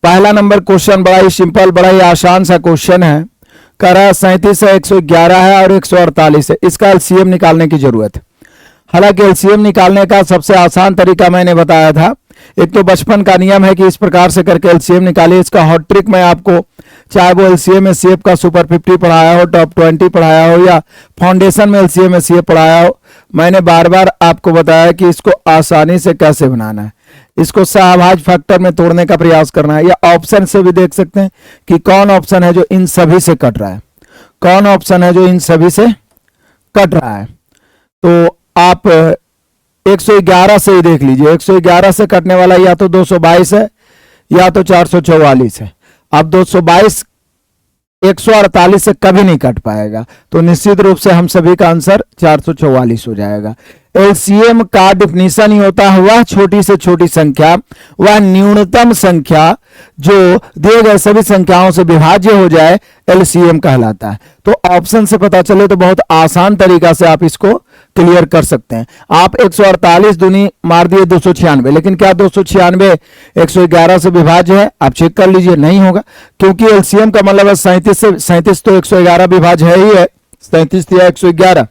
पहला number question बड़ा ही simple, बड़ा ही आसान सा क्वेश्चन है। कह रहा है 37 है, 111 है और 148 है, इसका एलसीएम निकालने की जरूरत है। हालांकि एलसीएम निकालने का सबसे आसान तरीका मैंने बताया था। एक तो बचपन का नियम है कि इस प्रकार से करके एलसीएम निकालिए। इसका हॉट ट्रिक मैं आपको, चाहे वो एलसीएम एचसीएफ का सुपर 50 पढ़ाया हो, टॉप 20 पढ़ाया हो या फाउंडेशन में एलसीएम एचसीएफ पढ़ाया हो, मैंने बार बार आपको बताया कि इसको आसानी से कैसे बनाना है। इसको सहभाज्य फैक्टर में तोड़ने का प्रयास करना है, या ऑप्शन से भी देख सकते हैं कि कौन ऑप्शन है जो इन सभी से कट रहा है, कौन ऑप्शन है जो इन सभी से कट रहा है। तो आप 111 से ही देख लीजिए, 111 से कटने वाला या तो 222 है या तो 444 है। अब 222 148 से कभी नहीं कट पाएगा, तो निश्चित रूप से हम सभी का आंसर 444 हो जाएगा। एलसीएम का डिफिनीशन ही होता है वह छोटी से छोटी संख्या, वह न्यूनतम संख्या जो दिए गए सभी संख्याओं से विभाज्य हो जाए, एलसीएम कहलाता है। तो ऑप्शन से पता चले तो बहुत आसान तरीका से आप इसको क्लियर कर सकते हैं। आप 148 दूनी मार दिए 296, लेकिन क्या 296 111 से विभाज्य है? आप चेक कर लीजिए, नहीं होगा, क्योंकि एलसीएम का मतलब है 37 से 37 तो 111 विभाज्य है ही है, 37 या 111।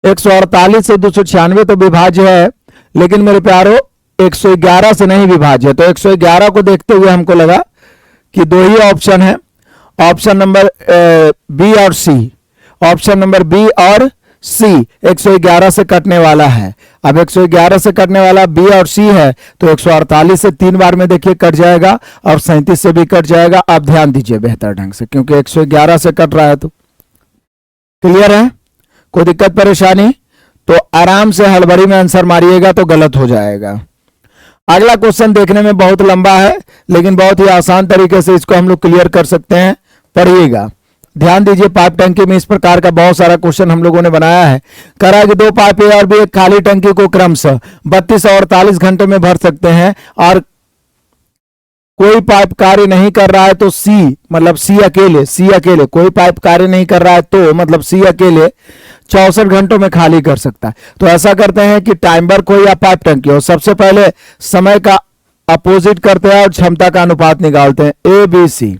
148 से 296 तो विभाज्य है, लेकिन मेरे प्यारो 111 से नहीं विभाज्य है। तो 111 को देखते हुए हमको लगा कि दो ही ऑप्शन है, ऑप्शन नंबर बी और सी, ऑप्शन नंबर बी और सी 111 से कटने वाला है। अब 111 से कटने वाला बी और सी है, तो 148 से 3 बार में देखिए कट जाएगा और 37 से भी कट जाएगा। आप ध्यान दीजिए बेहतर ढंग से, क्योंकि 111 से कट रहा है। तो क्लियर है? कोई दिक्कत परेशानी? तो आराम से हड़बड़ी में आंसर मारिएगा तो गलत हो जाएगा। अगला क्वेश्चन देखने में बहुत लंबा है, लेकिन बहुत ही आसान तरीके से इसको हम लोग क्लियर कर सकते हैं। पढ़िएगा, ध्यान दीजिए। पाइप टंकी में इस प्रकार का बहुत सारा क्वेश्चन हम लोगों ने बनाया है। कह रहा है कि 2 पाइप और भी एक खाली टंकी को क्रमशः 32 और 48 घंटे में भर सकते हैं, और कोई पाइप कार्य नहीं कर रहा है तो सी, मतलब सी अकेले कोई पाइप कार्य नहीं कर रहा है तो मतलब सी अकेले 64 घंटों में खाली कर सकता है। तो ऐसा करते हैं कि टाइमर को या पाइप टंकी हो, सबसे पहले समय का अपोजिट करते हैं और क्षमता का अनुपात निकालते हैं। ए बी सी,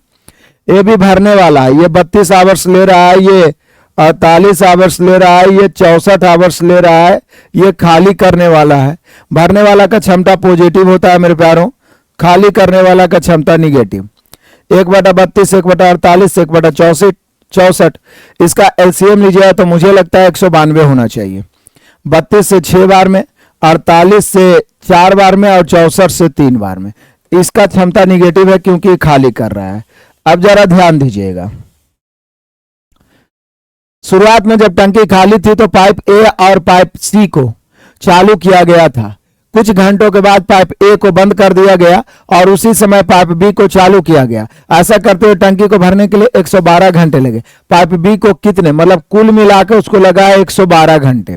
ए भी भरने वाला है, ये 32 आवर्स ले रहा है, ये 48 आवर्स ले रहा है, ये 64 आवर्स ले रहा है, ये खाली करने वाला है। भरने वाला का क्षमता पॉजिटिव होता है मेरे प्यारों, खाली करने वाला का क्षमता निगेटिव। 1/32, 1/48, 1/64, इसका एलसीएम लीजिएगा तो मुझे लगता है 192 होना चाहिए। 32 से 6 बार में, 48 से 4 बार में और 64 से 3 बार में। इसका क्षमता निगेटिव है क्योंकि खाली कर रहा है। अब जरा ध्यान दीजिएगा, शुरुआत में जब टंकी खाली थी तो पाइप ए और पाइप सी को चालू किया गया था। कुछ घंटों के बाद पाइप ए को बंद कर दिया गया और उसी समय पाइप बी को चालू किया गया। ऐसा करते हुए टंकी को भरने के लिए 112 घंटे लगे। पाइप बी को कितने, मतलब कुल मिलाकर उसको लगा 112 घंटे,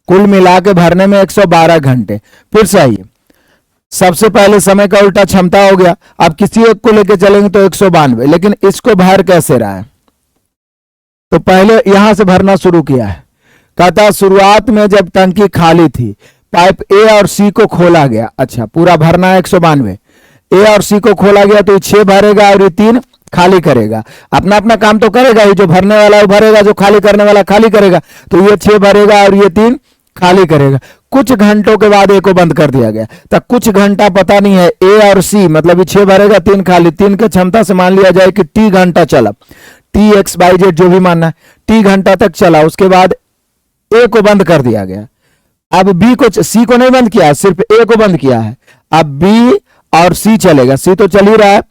कुल मिला के भरने में 112 घंटे। फिर से आइए, सबसे पहले समय का उल्टा क्षमता हो गया। अब किसी एक को लेके चलेंगे तो 192, लेकिन इसको भर कैसे रहा है? तो पहले यहां से भरना शुरू किया है। कहता शुरुआत में जब टंकी खाली थी, पाइप ए और सी को खोला गया। अच्छा, पूरा भरना है 192, ए और सी को खोला गया तो ये 6 भरेगा और ये 3 खाली करेगा। अपना अपना काम तो करेगा ही, जो भरने वाला है वो भरेगा, जो खाली करने वाला खाली करेगा। तो ये 6 भरेगा और ये 3 खाली करेगा। कुछ घंटों के बाद ए को बंद कर दिया गया, तब कुछ घंटा पता नहीं है। ए और सी मतलब ये 6 भरेगा 3 खाली, 3 के क्षमता से मान लिया जाए कि टी घंटा चला, टी एक्स बाई जेड जो भी मानना है, टी घंटा तक चला। उसके बाद ए को बंद कर दिया गया। अब बी को, सी को नहीं बंद किया, सिर्फ ए को बंद किया है। अब बी और सी चलेगा, सी तो चल ही रहा है,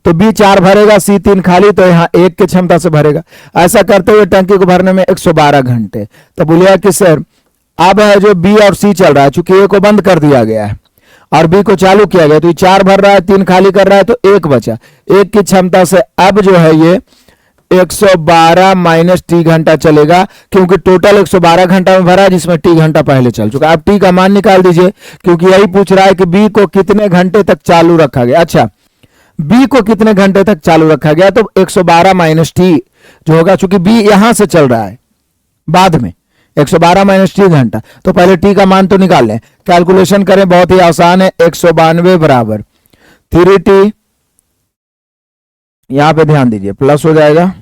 तो बी 4 भरेगा, सी 3 खाली, तो यहाँ 1 की क्षमता से भरेगा। ऐसा करते हुए टंकी को भरने में 112 घंटे। तो बोलिए कि सर अब है जो बी और सी चल रहा है, चूंकि ए को बंद कर दिया गया है और बी को चालू किया गया, तो ये 4 भर रहा है, 3 खाली कर रहा है, तो 1 बचा। 1 की क्षमता से अब जो है ये 112 माइनस टी घंटा चलेगा, क्योंकि टोटल 112 घंटा में भरा, जिसमें टी घंटा पहले चल चुका। अब टी का मान निकाल दीजिए, क्योंकि यही पूछ रहा है कि बी को कितने घंटे तक चालू रखा गया। अच्छा, बी को कितने घंटे तक चालू रखा गया, तो 112 माइनस टी जो होगा, चूंकि बी यहां से चल रहा है बाद में, 112 माइनस टी घंटा, तो पहले टी का मान तो निकाल लें, कैलकुलेशन करें, बहुत ही आसान है। 192 बराबर 3t, यहां पे ध्यान दीजिए, प्लस हो जाएगा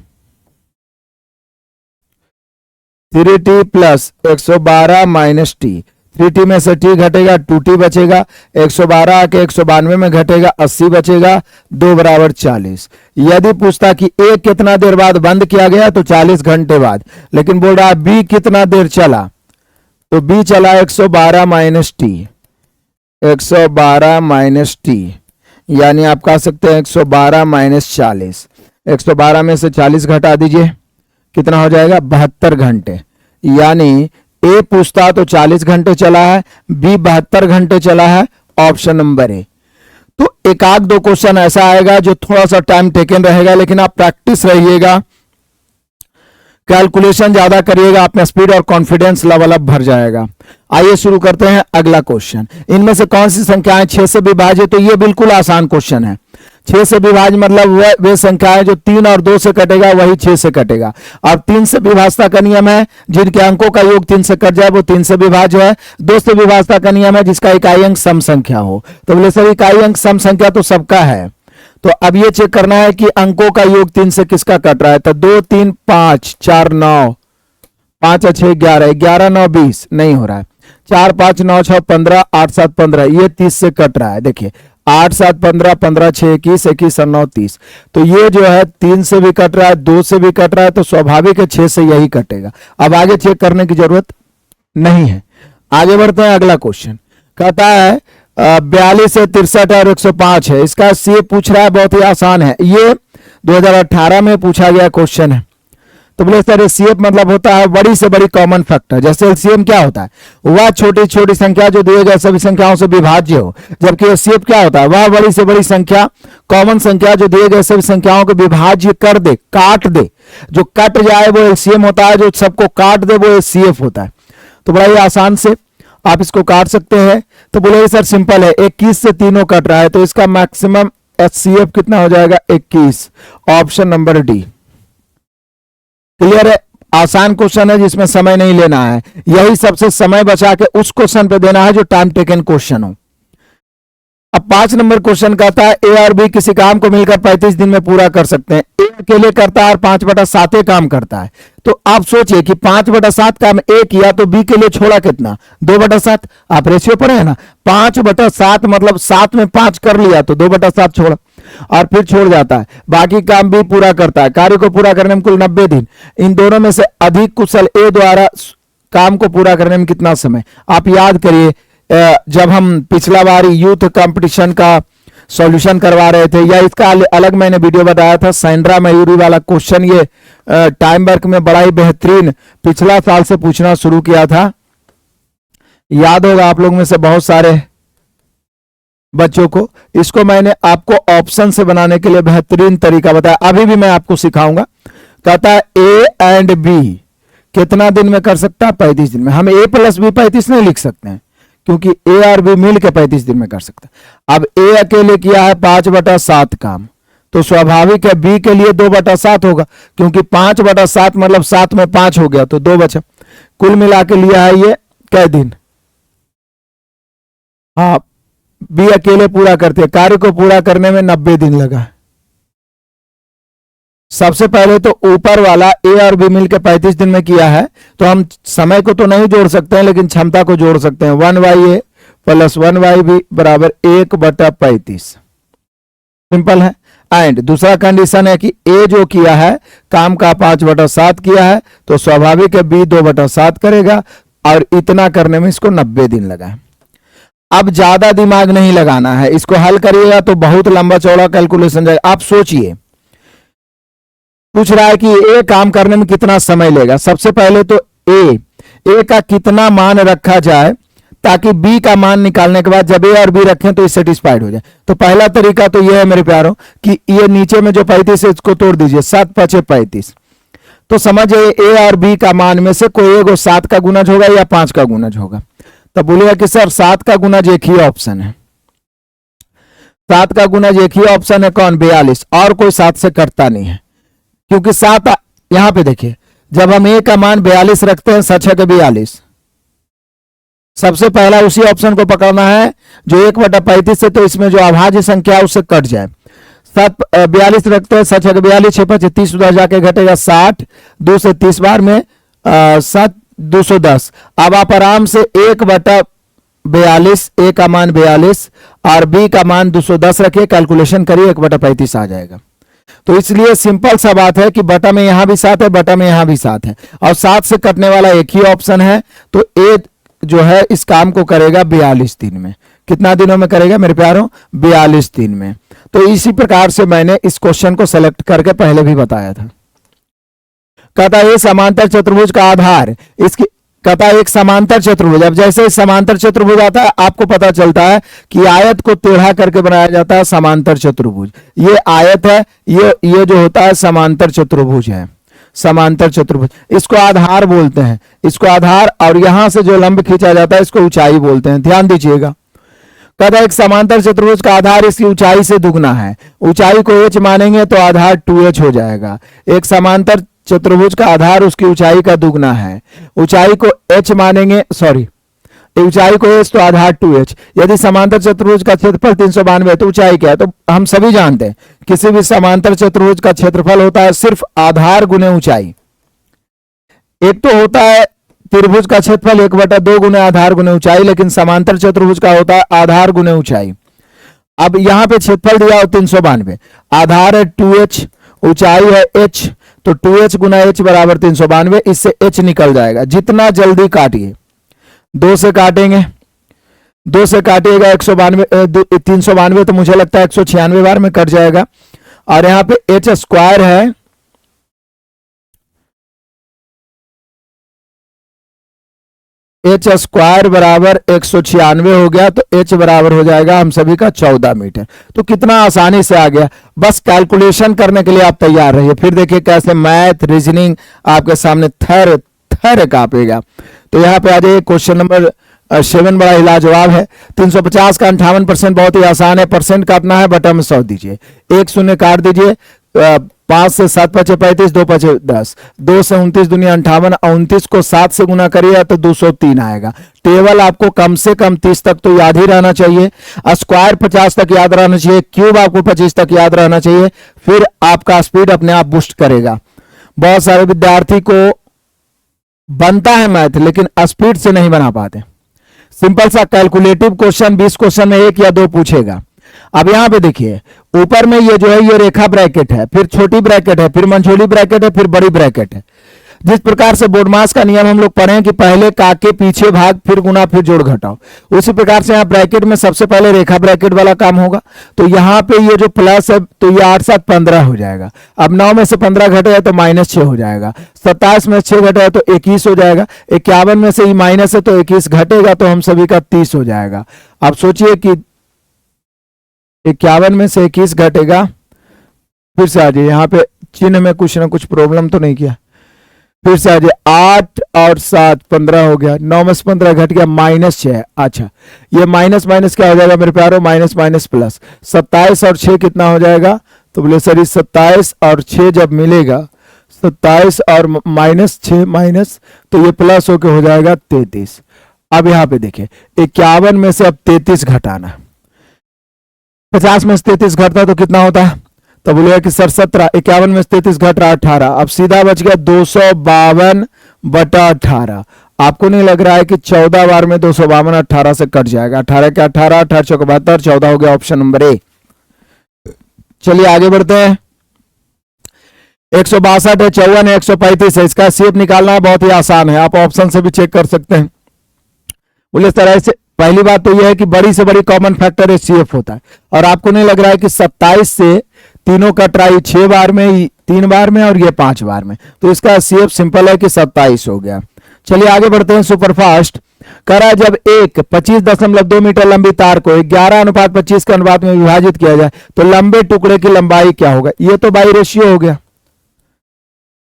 3t plus 112 minus T. 3t में से t घटेगा, 2t बचेगा, 112 आके 192 में घटेगा, 80 बचेगा, 2 बराबर 40। यदि पूछता कि a कितना देर बाद बंद किया गया तो 40 घंटे बाद, लेकिन बोल रहा है b कितना देर चला, तो b चला 112 माइनस टी, 112 माइनस टी, यानी आप कह सकते हैं 112 माइनस 40। 112 में से 40 घटा दीजिए, कितना हो जाएगा 72 घंटे। यानी ए पूछता तो 40 घंटे चला है, बी 72 घंटे चला है, ऑप्शन नंबर ए। तो एक आध दो क्वेश्चन ऐसा आएगा जो थोड़ा सा टाइम टेकन रहेगा, लेकिन आप प्रैक्टिस रहिएगा, कैलकुलेशन ज्यादा करिएगा, अपना स्पीड और कॉन्फिडेंस लेवल अप भर जाएगा। आइए शुरू करते हैं अगला क्वेश्चन। इनमें से कौन सी संख्याएं 6 से विभाज्य, तो ये बिल्कुल आसान क्वेश्चन है। 6 से विभाज्य मतलब वे संख्याएं जो 3 और 2 से कटेगा वही 6 से कटेगा। अब 3 से विभाज्यता का नियम है, जिनके अंकों का योग 3 से कट जाए वो 3 से विभाज्य है। 2 से विभाज्यता का नियम है, जिसका इकाई अंक सम संख्या हो। तो बोले सर इकाई अंक सम संख्या तो सबका है, तो अब ये चेक करना है कि अंकों का योग 3 से किसका कट रहा है। तो 2 3 5 4 9, 5 6 11, 11 9 20 नहीं हो रहा है। 4 5 9 6 15, 8 7 15, ये 30 से कट रहा है। देखिए 8 7 15, 15 6 21, 21 और 9 30, तो ये जो है 3 से भी कट रहा है, 2 से भी कट रहा है, तो स्वाभाविक है 6 से यही कटेगा। अब आगे चेक करने की जरूरत नहीं है। आगे बढ़ते हैं, अगला क्वेश्चन कहता है 42 है, 63 और 105 है। इसका सी पूछ रहा है, बहुत ही आसान है, ये 2018 में पूछा गया क्वेश्चन है। तो बोले सर एचसीएफ मतलब होता है बड़ी से बड़ी कॉमन फैक्टर। जैसे एलसीएम क्या होता है, वह छोटी छोटी संख्या जो दिए गए सभी संख्याओं से विभाज्य हो, जबकि एचसीएफ क्या होता है, वह बड़ी से बड़ी संख्या, कॉमन संख्या जो दिए गए सभी संख्याओं को विभाज्य कर दे, काट दे। जो कट जाए वो एलसीएम होता है, जो सबको काट दे वो एचसीएफ होता है। तो बड़ा ही आसान से आप इसको काट सकते हैं। तो बोले सर सिंपल है, 21 से तीनों कट रहा है, तो इसका मैक्सिमम एचसीएफ कितना हो जाएगा 21, ऑप्शन नंबर डी। क्लियर है, आसान क्वेश्चन है जिसमें समय नहीं लेना है। यही सबसे समय बचा के उस क्वेश्चन पे देना है जो टाइम टेकन क्वेश्चन हो। अब 5 नंबर क्वेश्चन कहता है ए और बी किसी काम को मिलकर 35 दिन में पूरा कर सकते हैं। ए अकेले करता है और 5/7 काम करता है। तो आप सोचिए कि 5/7 काम ए किया तो बी के लिए छोड़ा कितना, 2/7। आप रेशियो पढ़े हैं ना, 5/7 मतलब 7 में 5 कर लिया तो 2/7 छोड़ा और फिर छोड़ जाता है। बाकी काम भी पूरा करता है। कार्य को पूरा करने में कुल 90 दिन। इन दोनों में से अधिक कुशल ए द्वारा काम को पूरा करने में कितना समय। आप याद करिए, जब हम पिछला बार यूथ कंपटीशन का सॉल्यूशन करवा रहे थे, या इसका अलग मैंने वीडियो बताया था, सैंड्रा मयूरी वाला क्वेश्चन, ये टाइम वर्क में बड़ा ही बेहतरीन पिछला साल से पूछना शुरू किया था। याद होगा आप लोग में से बहुत सारे बच्चों को। इसको मैंने आपको ऑप्शन से बनाने के लिए बेहतरीन तरीका बताया, अभी भी मैं आपको सिखाऊंगा। कहता है ए एंड बी कितना दिन में कर सकता है, 35 दिन में। हम ए प्लस बी 35 नहीं लिख सकते हैं, क्योंकि ए और बी मिल के 35 दिन में कर सकता है। अब ए अकेले किया है 5/7 काम, तो स्वाभाविक है बी के लिए 2/7 होगा, क्योंकि 5/7 मतलब 7 में 5 हो गया तो 2 बचा। कुल मिला के लिया है ये कै दिन। हाँ, बी अकेले पूरा करते हैं, कार्य को पूरा करने में 90 दिन लगा। सबसे पहले तो ऊपर वाला ए और बी मिलकर 35 दिन में किया है, तो हम समय को तो नहीं जोड़ सकते हैं, लेकिन क्षमता को जोड़ सकते हैं। 1/a प्लस 1/b बराबर 1/35। सिंपल है। एंड दूसरा कंडीशन है कि ए जो किया है काम का 5/7 किया है, तो स्वाभाविक है बी 2/7 करेगा, और इतना करने में इसको 90 दिन लगा है। अब ज्यादा दिमाग नहीं लगाना है, इसको हल करिएगा तो बहुत लंबा चौड़ा कैलकुलेशन जाएगा। आप सोचिए, पूछ रहा है कि ए काम करने में कितना समय लेगा। सबसे पहले तो ए का कितना मान रखा जाए, ताकि बी का मान निकालने के बाद जब ए और बी रखें तो सेटिस्फाइड हो जाए। तो पहला तरीका तो यह है मेरे प्यारों कि ये नीचे में जो 35 है इसको तोड़ दीजिए, 7 5 35। तो समझिए ए और बी का मान में से कोई एगो 7 का गुणज होगा या 5 का गुणज होगा। तब बोलिएगा कि सर 7 का गुणज एक ही ऑप्शन है। 7 का गुणज एक ही ऑप्शन है, कौन, 42। और कोई 7 से कटता नहीं है, क्योंकि 7 यहां पे देखिए, जब हम ए का मान 42 रखते हैं, सच है कि 42, सबसे पहला उसी ऑप्शन को पकड़ना है जो 1/35 से, तो इसमें जो अभाज्य संख्या है उससे कट जाए। 42 रखते हैं, 7 42 6 5 30 उधर जाके घटेगा 60, 2 से 30 बार में 7 210। अब आप आराम से 1/42, ए का मान 42 और बी का मान 210 रखिए, कैलकुलेशन करिए, 1/35 आ जाएगा। तो इसलिए सिंपल सा बात है कि बटा में यहां भी 7 है, बटा में यहां भी 7 है और 7 से कटने वाला एक ही ऑप्शन है, तो ए जो है इस काम को करेगा 42 दिन में। कितना दिनों में करेगा मेरे प्यारों? 42 दिन में। तो इसी प्रकार से मैंने इस क्वेश्चन को सेलेक्ट करके पहले भी बताया था। कहता है समांतर चतुर्भुज का आधार, इसकी कहता है एक समांतर चतुर्भुज। अब जैसे समांतर चतुर्भुज आता है आपको पता चलता है कि आयत को टेढ़ा करके बनाया जाता है समांतर चतुर्भुज। ये आयत है, ये जो होता है समांतर चतुर्भुज है, समांतर चतुर्भुज। इसको आधार बोलते हैं, इसको आधार, और यहां से जो लंब खींचा जाता है इसको ऊंचाई बोलते हैं। ध्यान दीजिएगा, कहता है एक समांतर चतुर्भुज का आधार इसकी ऊंचाई से दुगना है। ऊंचाई को h मानेंगे तो आधार 2h हो जाएगा। एक समांतर चतुर्भुज का आधार उसकी ऊंचाई का दुगना है। ऊंचाई को h मानेंगे, सॉरी, ऊंचाई को h तो आधार 2h। यदि समांतर चतुर्भुज का क्षेत्रफल 392 है तो ऊंचाई क्या है? तो हम सभी जानते हैं किसी भी समांतर चतुर्भुज का क्षेत्रफल होता है सिर्फ आधार गुने ऊंचाई। एक तो होता है त्रिभुज का क्षेत्रफल 1/2 गुने आधार गुने ऊंचाई, लेकिन समांतर चतुर्भुज का होता है आधार गुने ऊंचाई। अब यहां पे क्षेत्रफल दिया हो 392, आधार है 2h, ऊंचाई है h, तो 2h गुना h बराबर 392। इससे h निकल जाएगा। जितना जल्दी काटिए, 2 से काटेंगे, 2 से काटिएगा 392, तो मुझे लगता है 196 बार में कट जाएगा। और यहां पे h स्क्वायर है, h स्क्वायर बराबर 196 हो गया, तो h बराबर हो जाएगा हम सभी का 14 मीटर। तो कितना आसानी से आ गया। बस कैलकुलेशन करने के लिए आप तैयार रहिए, फिर देखिए कैसे मैथ रीजनिंग आपके सामने थर थर कांपेगा। तो यहाँ पे आ जाइए, क्वेश्चन नंबर 7 बड़ा ही लाजवाब है। 350 का 58% बहुत ही आसान है। परसेंट काटना है, बटा में 100 दीजिए, 1 शून्य काट दीजिए। 5 से 7 पचे 35, 2 पचे 10, 2 से 29 दुनिया 58, 29 को 7 से गुना करिए तो 203 आएगा। टेबल आपको कम से कम 30 तक तो याद ही रहना चाहिए, स्क्वायर 50 तक याद रहना चाहिए, क्यूब आपको 25 तक याद रहना चाहिए, फिर आपका स्पीड अपने आप बूस्ट करेगा। बहुत सारे विद्यार्थी को बनता है मैथ लेकिन स्पीड से नहीं बना पाते। सिंपल सा कैलकुलेटिव क्वेश्चन 20 क्वेश्चन में 1 या 2 पूछेगा। अब यहां पे देखिए, ऊपर में ये जो है ये रेखा ब्रैकेट है, फिर छोटी ब्रैकेट है, फिर मंझोली ब्रैकेट है, फिर बड़ी ब्रैकेट है। जिस प्रकार से बोर्डमास का नियम हम लोग पढ़े हैं कि पहले काके पीछे भाग फिर गुना फिर जोड़ घटाओ, उसी प्रकार से यहाँ ब्रैकेट में सबसे पहले रेखा ब्रैकेट वाला काम होगा। तो यहाँ पे ये जो प्लस है तो ये 8 7 15 हो जाएगा। अब 9 में से 15 घटेगा तो -6 हो जाएगा। 27 में 6 घटेगा तो 21 हो जाएगा। 51 में से माइनस है तो 21 घटेगा तो हम सभी का 30 हो जाएगा। आप सोचिए कि 51 में से 21 घटेगा, फिर से आ जाइए, यहाँ पे चिन्ह में कुछ ना कुछ प्रॉब्लम तो नहीं किया, फिर से आ जाइए। 8 और 7 15 हो गया, 9 में से 15 घट गया, -6। अच्छा, ये माइनस माइनस क्या हो जाएगा मेरे प्यारों? Minus minus plus. 27 और 6 कितना हो जाएगा? तो बोले सर 27 और 6 जब मिलेगा, 27 और -6 माइनस, तो ये प्लस होके हो जाएगा 33। अब यहाँ पे देखिए, 51 में से अब 33 घटाना, 50 में से 33 घटता तो कितना होता है? तो बोलेगा कि सर 17, 51 में से 33 घट रहा 18। अब सीधा बच गया 252/18। आपको नहीं लग रहा है कि 14 बार में 252 18 से कट जाएगा? 18 के 18, 18 चौक 72, 14 हो गया ऑप्शन नंबर ए। चलिए आगे बढ़ते हैं। 162 है, 54 है, 135 है। इसका सीएफ निकालना बहुत ही आसान है, आप ऑप्शन से भी चेक कर सकते हैं। बोले इस तरह से, पहली बात तो यह है कि बड़ी से बड़ी कॉमन फैक्टर एचसीएफ होता है। और आपको नहीं लग रहा है कि 27 से तीनों का ट्राई 6 बार में, 3 बार में और ये 5 बार में, तो इसका सीएफ सिंपल है कि 27 हो गया। चलिए आगे बढ़ते हैं सुपरफास्ट। कह रहा है जब एक 25.2 मीटर लंबी तार को 11:25 के अनुपात में विभाजित किया जाए तो लंबे टुकड़े की लंबाई क्या होगा? ये तो बाई रेशियो हो गया,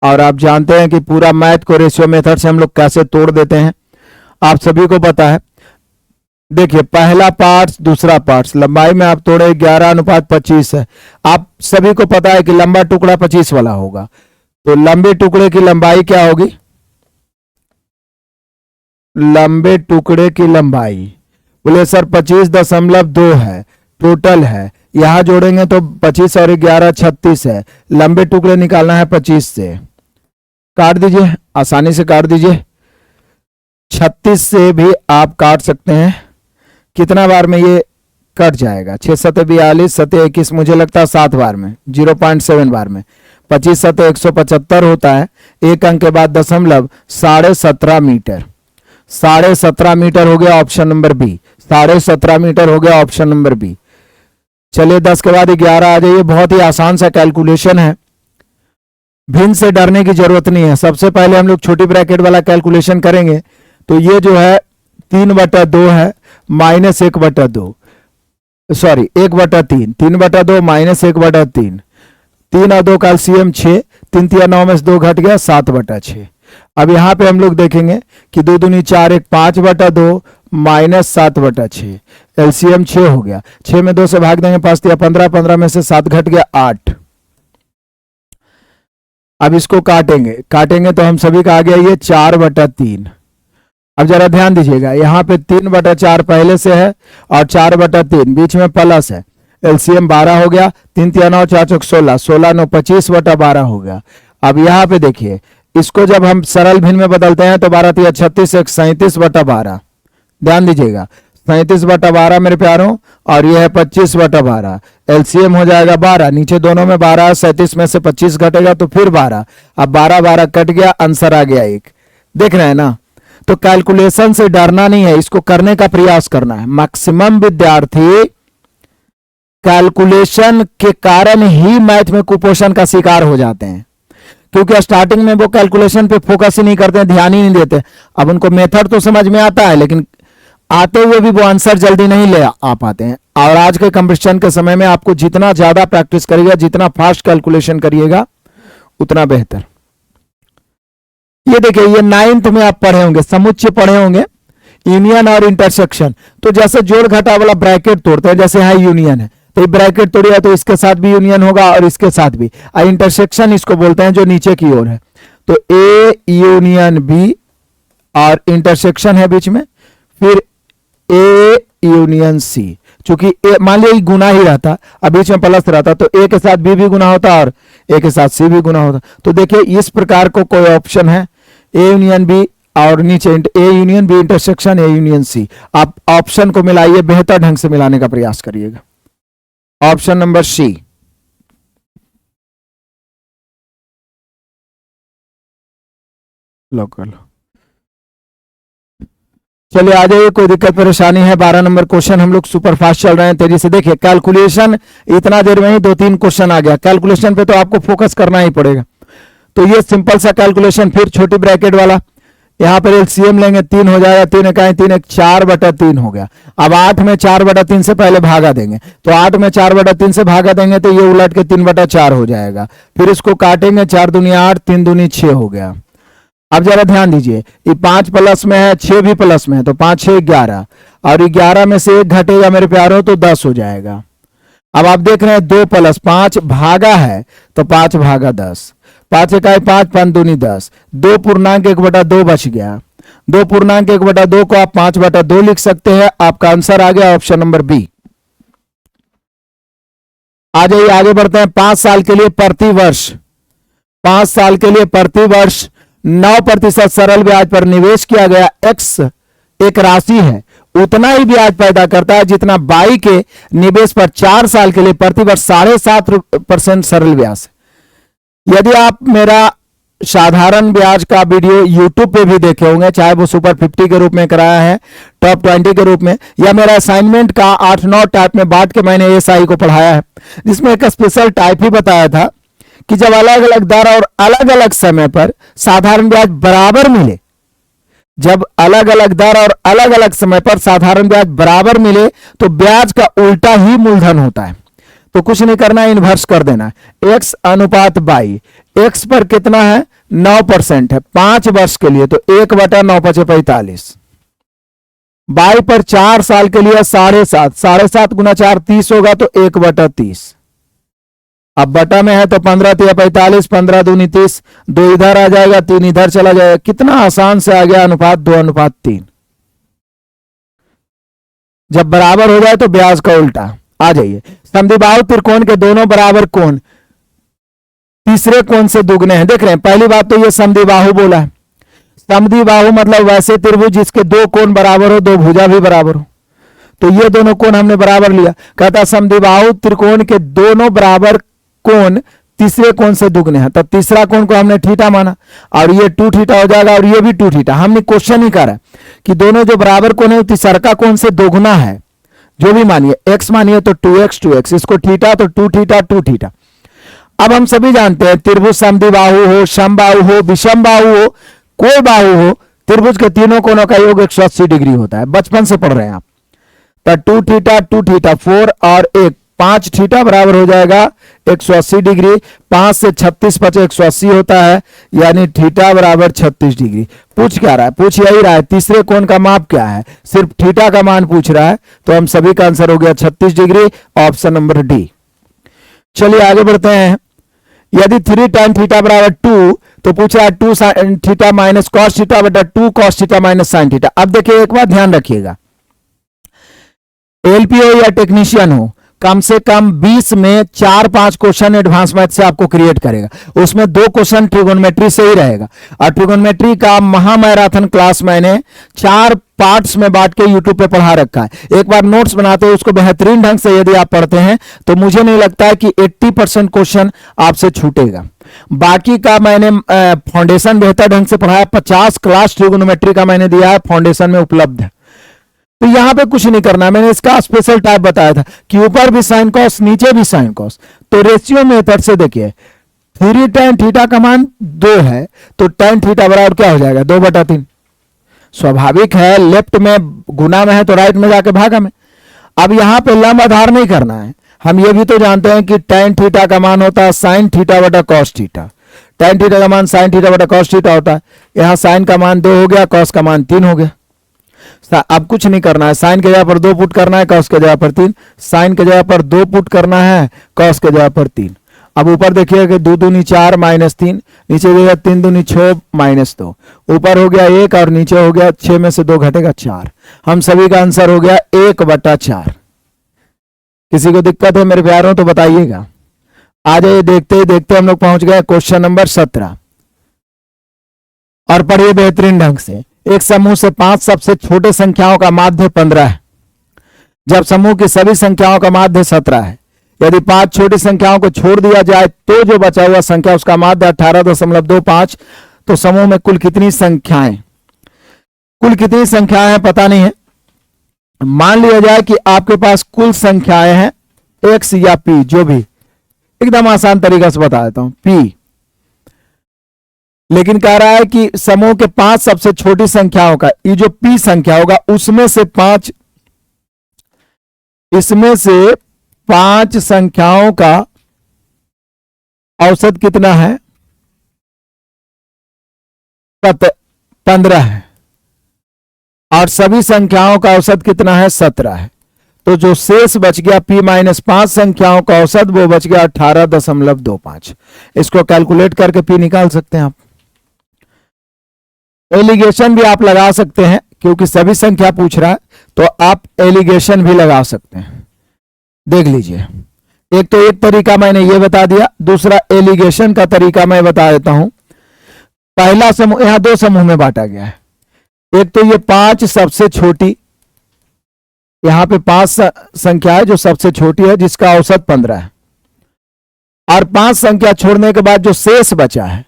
और आप जानते हैं कि पूरा मैथ को रेशियो मेथड से हम लोग कैसे तोड़ देते हैं, आप सभी को पता है। देखिए, पहला पार्ट्स दूसरा पार्ट्स, लंबाई में आप तोड़े 11:25 है। आप सभी को पता है कि लंबा टुकड़ा 25 वाला होगा, तो लंबे टुकड़े की लंबाई क्या होगी? लंबे टुकड़े की लंबाई। बोले सर 25.2 है, टोटल है, यहां जोड़ेंगे तो 25 और 11 36 है, लंबे टुकड़े निकालना है 25 से। काट दीजिए, आसानी से काट दीजिए। 36 से भी आप काट सकते हैं। कितना बार में ये कट जाएगा? 6 सते 42, सते 21, मुझे लगता है 7 बार में, 0.7 बार में। 25 सते 175 होता है, एक अंक के बाद दशमलव, 17.5 मीटर। 17.5 मीटर हो गया ऑप्शन नंबर बी। 17.5 मीटर हो गया ऑप्शन नंबर बी। चलिए 10 के बाद 11 आ जाइए। बहुत ही आसान सा कैलकुलेशन है, भिन्न से डरने की जरूरत नहीं है। सबसे पहले हम लोग छोटी ब्रैकेट वाला कैलकुलेशन करेंगे। तो ये जो है 3/2 है, माइनस 1/2, सॉरी 1/3, 3/2 माइनस 1/3, 3 और 2 का LCM 6, 3 3 9 में से 2 घट गया, 7/6। अब यहां पे हम लोग देखेंगे कि 2 दूनी 4, 1 5/2 माइनस 7/6, LCM 6 हो गया। 6 में 2 से भाग देंगे, 5 दिया 15, 15 में से 7 घट गया, 8। अब इसको काटेंगे तो हम सभी का आ गया ये 4/3। अब जरा ध्यान दीजिएगा, यहाँ पे 3/4 पहले से है और 4/3 बीच में प्लस है। LCM 12 हो गया, 3 3 9 4 4 16, 16 9 25/12 हो गया। अब यहाँ पे देखिए, इसको जब हम सरल भिन्न में बदलते हैं तो 12 3 36, 37/12। ध्यान दीजिएगा, 37/12 मेरे प्यारों, और यह है 25/12। LCM हो जाएगा 12, नीचे दोनों में 12, 37 में से 25 घटेगा तो फिर 12। अब 12 12 कट गया, आंसर आ गया 1। देख रहे हैं ना? तो कैलकुलेशन से डरना नहीं है, इसको करने का प्रयास करना है। मैक्सिमम विद्यार्थी कैलकुलेशन के कारण ही मैथ में कुपोषण का शिकार हो जाते हैं, क्योंकि स्टार्टिंग में वो कैलकुलेशन पे फोकस ही नहीं करते हैं, ध्यान ही नहीं देते। अब उनको मेथड तो समझ में आता है, लेकिन आते हुए भी वो आंसर जल्दी नहीं ले आ पाते हैं। और आज के कंपटीशन के समय में आपको जितना ज्यादा प्रैक्टिस करिएगा, जितना फास्ट कैलकुलेशन करिएगा, उतना बेहतर। ये देखिए, ये 9th में आप पढ़े होंगे, समुच्चय पढ़े होंगे, यूनियन और इंटरसेक्शन। तो जैसे जोड़ घटा वाला ब्रैकेट तोड़ते हैं, जैसे यहाँ यूनियन है तो ये ब्रैकेट तोड़िए तो इसके साथ भी यूनियन होगा और इसके साथ भी। इंटरसेक्शन इसको बोलते हैं जो नीचे की ओर है। तो ए यूनियन बी और इंटरसेक्शन है बीच में, फिर ए यूनियन सी। चूंकि मान लिया गुना ही रहता, अब बीच में प्लस रहता, तो ए के साथ बी भी गुना होता और ए के साथ सी भी गुना होता। तो देखिए इस प्रकार को कोई ऑप्शन है, ए यूनियन बी और नीचे A union B intersection A union C. आप ऑप्शन को मिलाइए, बेहतर ढंग से मिलाने का प्रयास करिएगा। Option number C. लो कर लो। चलिए आ जाइए, कोई दिक्कत परेशानी है? 12 नंबर क्वेश्चन हम लोग सुपर फास्ट चल रहे हैं, तेजी से देखिए। कैलकुलेशन इतना देर में ही 2-3 क्वेश्चन आ गया। कैलकुलेशन पे तो आपको फोकस करना ही पड़ेगा। तो ये सिंपल सा कैलकुलेशन, फिर छोटी ब्रैकेट वाला, यहां पर LCM लेंगे, 3 हो जाएगा, 3 इकाई 3 1 4/3 हो गया। अब 8 में 4/3 से पहले भागा देंगे, तो 8 में 4/3 से भागा देंगे तो ये उलट के 3/4 हो जाएगा। फिर इसको काटेंगे, 4 दूनी 8, 3 दूनी 6 हो गया। अब जरा ध्यान दीजिए, ये 5 प्लस में है, 6 भी प्लस में है, तो 5 6 11, और 11 में से 1 घटेगा मेरे प्यारों तो 10 हो जाएगा। अब आप देख रहे हैं 2 + 5 भागा है तो 5 भागा 10, 5 इकाई 5, 5 दूनी 10, 2 पूर्णांक 1/2 बच गया। 2 पूर्णांक 1/2 को आप 5/2 लिख सकते हैं। आपका आंसर आ गया ऑप्शन नंबर बी। आ जाइए आगे बढ़ते हैं। 5 साल के लिए प्रतिवर्ष, 5 साल के लिए प्रतिवर्ष 9% सरल ब्याज पर निवेश किया गया एक्स एक राशि है, उतना ही ब्याज पैदा करता है जितना बाई के निवेश पर 4 साल के लिए प्रतिवर्ष 7.5% सरल ब्याज। यदि आप मेरा साधारण ब्याज का वीडियो YouTube पे भी देखे होंगे, चाहे वो सुपर 50 के रूप में कराया है, टॉप 20 के रूप में, या मेरा असाइनमेंट का 8-9 टाइप में बांट के मैंने ASI को पढ़ाया है, जिसमें एक स्पेशल टाइप ही बताया था कि जब अलग अलग दर और अलग अलग समय पर साधारण ब्याज बराबर मिले, जब अलग अलग दर और अलग अलग समय पर साधारण ब्याज बराबर मिले तो ब्याज का उल्टा ही मूलधन होता है। तो कुछ नहीं करना है, इन्वर्स कर देना है। x अनुपात बाई, x पर कितना है 9% है 5 वर्ष के लिए, तो 1/9 × 45। बाई पर 4 साल के लिए 7.5, 7.5 × 4 30 होगा, तो 1/30। अब बटा में है तो 15 तिया 45, 15 दूनी 30, 2 इधर आ जाएगा, 3 इधर चला जाएगा। कितना आसान से आ गया अनुपात 2:3। जब बराबर हो जाए तो ब्याज का उल्टा। आ जाइए, समद्विबाहु त्रिकोण के दोनों बराबर कोण तीसरे कोण से दुगने हैं। देख रहे हैं, पहली बात तो ये समद्विबाहु बोला है। समद्विबाहु मतलब वैसे त्रिभुज जिसके दो कोण बराबर हो, दो भुजा भी बराबर हो। तो ये दोनों कोण हमने बराबर लिया। कहता समद्विबाहु त्रिकोण के दोनों बराबर कोण तीसरे कोण से दुगने हैं। तब तीसरा कोण को हमने थीटा माना और ये 2 थीटा हो जाएगा और ये भी 2 थीटा। हमने क्वेश्चन ही करा कि दोनों जो बराबर कोण है तीसरा कोण से दोगुना है। जो भी मानिए, x मानिए तो 2x 2x, इसको थीटा तो 2 थीटा 2 थीटा। अब हम सभी जानते हैं त्रिभुज समद्विबाहु हो, समबाहु हो, विषमबाहु हो, कोई बाहु हो, त्रिभुज के तीनों कोणों का योग 180 डिग्री होता है। बचपन से पढ़ रहे हैं आप। तो 2 थीटा 2 थीटा 4 और 1 5 थीटा बराबर हो जाएगा 180 डिग्री। 5 से 36 बचे 180 होता है, यानी थीटा बराबर 36 डिग्री। पूछ क्या रहा है? पूछ यही रहा है तीसरे कोण का माप क्या है, सिर्फ थीटा का मान पूछ रहा है। तो हम सभी का आंसर हो गया 36 डिग्री, ऑप्शन नंबर डी। चलिए आगे बढ़ते हैं। यदि 3 tan थीटा बराबर 2 तो पूछ रहा है 2 sin theta minus cos theta बटा 2 cos theta minus sine theta. अब देखिए एक बात ध्यान रखिएगा, एलपी हो या टेक्नीशियन हो, कम से कम 20 में 4-5 क्वेश्चन एडवांस मैथ से आपको क्रिएट करेगा। उसमें 2 क्वेश्चन ट्रिगोनोमेट्री से ही रहेगा। और ट्रिगोनोमेट्री का महामैराथन क्लास मैंने 4 पार्ट्स में बांट के यूट्यूब पे पढ़ा रखा है। एक बार नोट्स बनाते हैं उसको बेहतरीन ढंग से यदि आप पढ़ते हैं तो मुझे नहीं लगता है कि 80% क्वेश्चन आपसे छूटेगा। बाकी का मैंने फाउंडेशन बेहतर ढंग से पढ़ाया। 50 क्लास ट्रिगोनोमेट्री का मैंने दिया है, फाउंडेशन में उपलब्ध है। तो यहां पे कुछ नहीं करना, मैंने इसका स्पेशल टाइप बताया था कि ऊपर भी साइन कॉस नीचे भी साइन कॉस। तो रेशियो मेथड से देखिए 3 tan थीटा का मान 2 है तो tan थीटा बराबर क्या हो जाएगा 2/3। स्वाभाविक है, लेफ्ट में गुना में है तो राइट में जाके भागा में। अब यहां पे लंब आधार नहीं करना है। हम ये भी तो जानते हैं कि tan थीटा का मान होता है साइन थीटा बटा कॉस थीटा। tan थीटा का मान साइन थीटा बटा कॉस थीटा होता है। यहां साइन का मान 2 हो गया, कॉस का मान 3 हो गया। अब कुछ नहीं करना है, साइन के जगह पर 2 पुट करना है, कॉस के जगह पर 3। साइन के जगह पर 2 पुट करना है, कॉस के जगह पर 3। अब ऊपर देखिए कि 2 दूनी 4 माइनस 3, नीचे देखिए 3 दूनी 6 माइनस 2। ऊपर हो गया 1 और नीचे हो गया 6 में से 2 घटेगा 4। हम सभी का आंसर हो गया 1/4। किसी को दिक्कत है मेरे प्यारों तो बताइएगा। आ जाइए, देखते ही देखते हम लोग पहुंच गए क्वेश्चन नंबर 17 और पढ़िए बेहतरीन ढंग से। एक समूह से 5 सबसे छोटे संख्याओं का माध्य 15 है, जब समूह की सभी संख्याओं का माध्य 17 है। यदि 5 छोटी संख्याओं को छोड़ दिया जाए तो जो बचा हुआ संख्या उसका माध्य 18.25। तो समूह में कुल कितनी संख्याएं हैं पता नहीं है। मान लिया जाए कि आपके पास कुल संख्याएं हैं x या p, जो भी, एकदम आसान तरीका से बता देता हूं p। लेकिन कह रहा है कि समूह के 5 सबसे छोटी संख्याओं का, ये जो p संख्या होगा उसमें से 5, इसमें से 5 संख्याओं का औसत कितना है 15 है और सभी संख्याओं का औसत कितना है 17 है। तो जो शेष बच गया p-5 संख्याओं का औसत वो बच गया 18.25। इसको कैलकुलेट करके p निकाल सकते हैं आप। एलिगेशन भी आप लगा सकते हैं क्योंकि सभी संख्या पूछ रहा है तो आप एलिगेशन भी लगा सकते हैं। देख लीजिए, एक तो एक तरीका मैंने ये बता दिया, दूसरा एलिगेशन का तरीका मैं बता देता हूं। पहला समूह, यहां 2 समूह में बांटा गया है। एक तो ये 5 सबसे छोटी, यहां पे 5 संख्या है जो सबसे छोटी है जिसका औसत 15 है, और 5 संख्या छोड़ने के बाद जो शेष बचा है,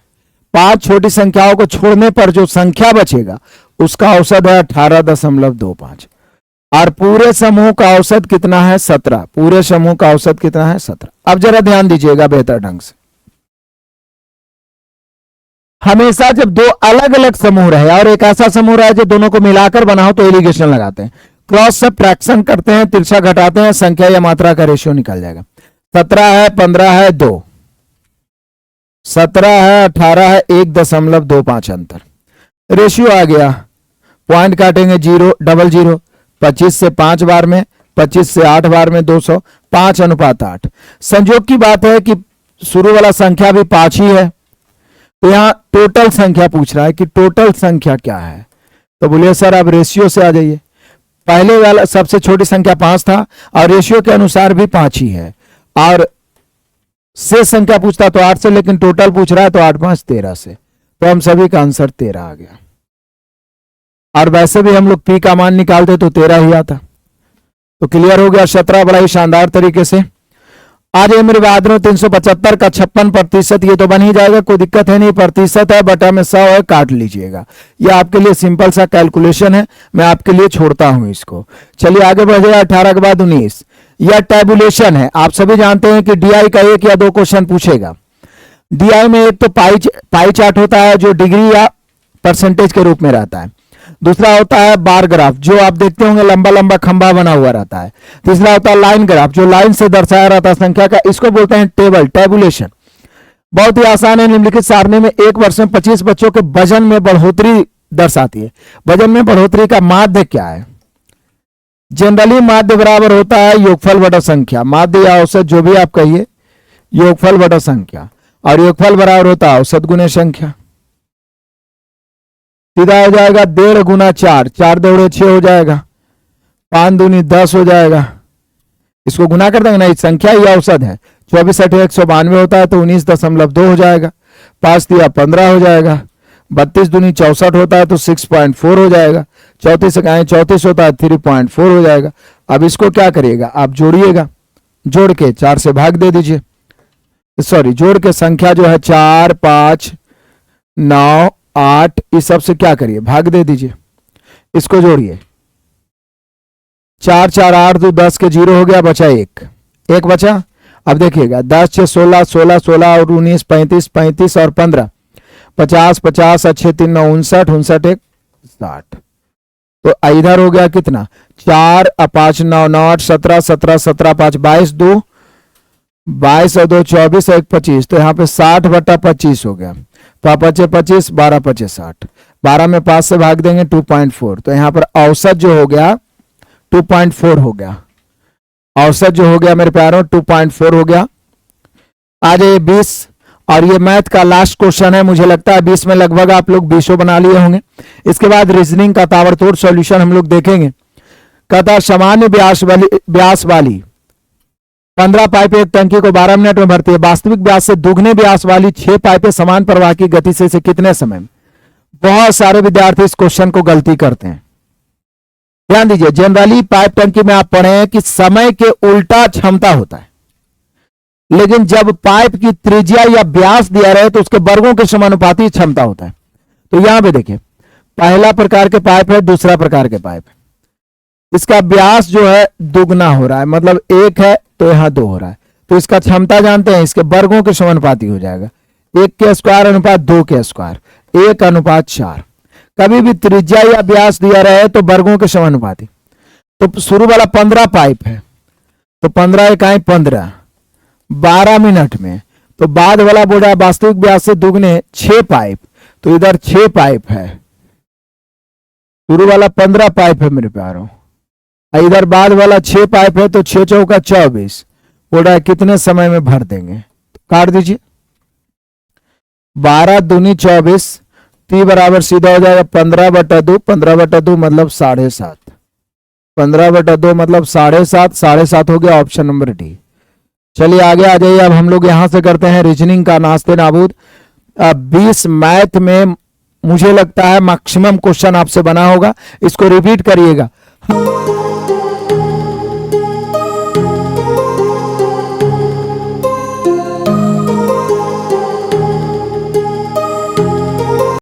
5 छोटी संख्याओं को छोड़ने पर जो संख्या बचेगा उसका औसत है 18.25 और पूरे समूह का औसत कितना है 17। पूरे समूह का औसत कितना है 17। अब जरा ध्यान दीजिएगा बेहतर ढंग से। हमेशा जब 2 अलग अलग समूह रहे और एक ऐसा समूह रहे जो दोनों को मिलाकर बनाओ तो एलिगेशन लगाते हैं, क्रॉस सब्ट्रैक्शन करते हैं, तिरछा घटाते हैं, संख्या या मात्रा का रेशियो निकल जाएगा। 17 है, 15 है, 2, 17 है, 18 है, 1.25 अंतर। रेशियो आ गया, पॉइंट काटेंगे 0, डबल 0, 25 से 5 बार में, 25 से 8 बार में 200, 5:8। संयोग की बात है कि शुरू वाला संख्या भी 5 ही है। तो यहाँ टोटल संख्या पूछ रहा है कि टोटल संख्या क्या है। तो बोलिए सर आप रेशियो से आ जाइए। पहले वाला सबसे छोटी संख्या 5 था और रेशियो के अनुसार भी 5 ही है, और से संख्या पूछता तो 8 से, लेकिन टोटल पूछ रहा है तो 8 5 13 से। तो हम सभी का आंसर 13 आ गया। और वैसे भी हम लोग पी का मान निकालते तो 13 ही आता। तो क्लियर हो गया 17 बड़ा ही शानदार तरीके से। आज ये मेरे बहादुरों 375 का 56%, ये तो बन ही जाएगा, कोई दिक्कत है नहीं। प्रतिशत है, बटा में 100 है, काट लीजिएगा। ये आपके लिए सिंपल सा कैलकुलेशन है, मैं आपके लिए छोड़ता हूं इसको। चलिए आगे बढ़े। 18 के बाद 19, यह टैबुलेशन है। आप सभी जानते हैं कि डीआई का 1 या 2 क्वेश्चन पूछेगा। डीआई में एक तो पाई चार्ट होता है जो डिग्री या परसेंटेज के रूप में रहता है। दूसरा होता है बार ग्राफ, जो आप देखते होंगे लंबा लंबा खंबा बना हुआ रहता है। तीसरा होता है लाइन ग्राफ, जो लाइन से दर्शाया रहता है संख्या का। इसको बोलते हैं टेबल, टैबुलेशन। बहुत ही आसान है। निम्नलिखित सारणी में एक वर्ष में 25 बच्चों के वजन में बढ़ोतरी दर्शाती है। वजन में बढ़ोतरी का माध्य क्या है? जनरली माध्य बराबर होता है योगफल बटा संख्या। माध्य या औसत जो भी आप कहिए, योगफल बटा संख्या, और योगफल बराबर होता है औसत गुने संख्या। सीधा हो जाएगा 1.5 गुना 4, 4 दौड़े 6 हो जाएगा, 5 दूनी 10 हो जाएगा। इसको गुना कर देंगे ना, इस संख्या ही औसत है। 24 8 192 होता है तो 19.2 हो जाएगा। 5 दिया 15 हो जाएगा। 32 दूनी 64 होता है तो 6.4 हो जाएगा। 34 से कहें 34 होता है 3.4 हो जाएगा। अब इसको क्या करिएगा, आप जोड़िएगा। जोड़ के 4 से भाग दे दीजिए। सॉरी, जोड़ के संख्या जो है 4 5 9 8, इस सब से क्या करिए, भाग दे दीजिए। इसको जोड़िए। 4 4 8 2 10 के 0 हो गया, बचा 1 बचा। अब देखिएगा 10 6 16 16 16 और 19 35 35 और 15 50 50 अच्छे 3 9 59 59 1 60। तो इधर हो गया कितना, 4 5 9 9 8 17 17 17 5 22 2 22 और 2 24 1 25। तो यहाँ पे 60 बटा 25 हो गया। 5 25 12 25 60। 12 में 5 से भाग देंगे 2.4। तो यहाँ पर औसत जो हो गया 2.4 हो गया। औसत जो हो गया मेरे प्यारों 2.4 हो गया। आ जाइए 20, और ये मैथ का लास्ट क्वेश्चन है। मुझे लगता है 20 में लगभग आप लोग 20 बना लिए होंगे। इसके बाद रीजनिंग का ताबड़तोड़ सॉल्यूशन हम लोग देखेंगे। कहता सामान्य व्यास वाली 15 पाइप एक टंकी को 12 मिनट में भरती है। वास्तविक व्यास से दुगने व्यास वाली 6 पाइपें समान प्रवाह की गति से कितने समय में? बहुत सारे विद्यार्थी इस क्वेश्चन को गलती करते हैं। ध्यान दीजिए, जनरली पाइप टंकी में आप पढ़े हैं कि समय के उल्टा क्षमता होता है, लेकिन जब पाइप की त्रिज्या या व्यास दिया रहे तो उसके वर्गों के समानुपाती क्षमता होता है। तो यहां पे देखिए, पहला प्रकार के पाइप है, दूसरा प्रकार के पाइप है। इसका व्यास जो है दुगना हो रहा है, मतलब 1 है तो यहां 2 हो रहा है। तो इसका क्षमता जानते हैं, इसके वर्गों के समानुपाती हो जाएगा। 1 के स्क्वायर अनुपात 2 के स्क्वायर, 1 अनुपात 4। कभी भी त्रिज्या या व्यास दिया रहे तो वर्गों के समानुपाती। तो शुरू वाला 15 पाइप है, तो 15 इकाई 15 12 मिनट में। तो बाद वाला बोल रहा है वास्तविक व्यास से दुगने 6 पाइप, तो इधर 6 पाइप है। शुरू वाला 15 पाइप है मेरे प्यारों, इधर बाद वाला 6 पाइप है, तो 6 चौका 24 बोल रहा है कितने समय में भर देंगे। तो काट दीजिए। 12 दूनी 24, टी बराबर सीधा हो जाएगा 15 बटा 2। 15 बटा 2 मतलब 7.5। 15 बटा 2 मतलब 7.5। 7.5 हो गया, ऑप्शन नंबर डी। चलिए आगे आ जाइए। अब हम लोग यहां से करते हैं रीजनिंग का नास्ते नाबूद। 20 मैथ में मुझे लगता है मैक्सिमम क्वेश्चन आपसे बना होगा। इसको रिपीट करिएगा।